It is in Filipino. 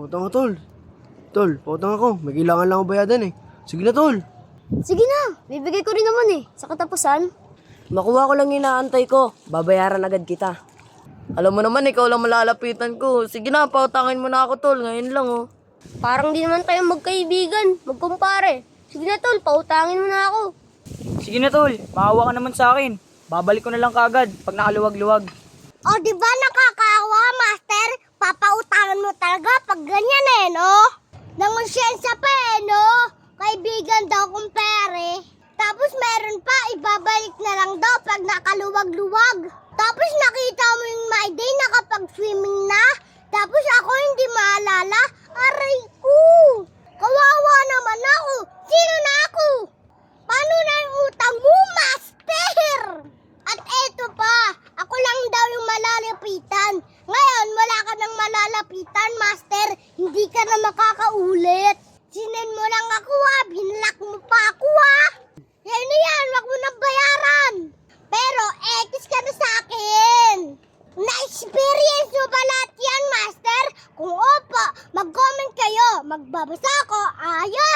pautang ka, tol. Tol, pautang ako. May kailangan lang ako bayadan eh. Sige na, tol. Sige na, bibigay ko rin naman sa katapusan. Makuha ko lang yung inaantay ko. Babayaran agad kita. Alam mo naman, ikaw lang malalapitan ko. Sige na, pautangin mo na ako, tol. Ngayon lang, oh. Parang di naman tayo magkaibigan, magkumpare. Sige na tol, pautangin mo na ako. Sige na tol, maawa ka naman sa akin. Babalik ko na lang kagad pag nakaluwag-luwag. O di ba nakakaawa, master? Papautangan mo talaga pag ganyan no? Nangonsyensya pa no? Kaibigan daw kung pere. Tapos meron pa, ibabalik na lang daw pag nakaluwag-luwag. Tapos nakita mo yung my day nakapag-swimming na. Tapos ako hindi maalala. Aray ko! Kawawa naman ako. Sino na ako? Paano na yung utang mo, master? At eto pa, ako lang daw yung malalapitan. Ngayon, wala ka nang malalapitan, master. Hindi ka na makakaulit. Sinen mo lang ako binlock mo pa ako Yan na yan, wag mo nang bayaran. Pero, ekis ka na sa akin. Na-experience mo ba lahat yan, master? Kung opo, mag-comment kayo. Magbabasa ako. Ayos!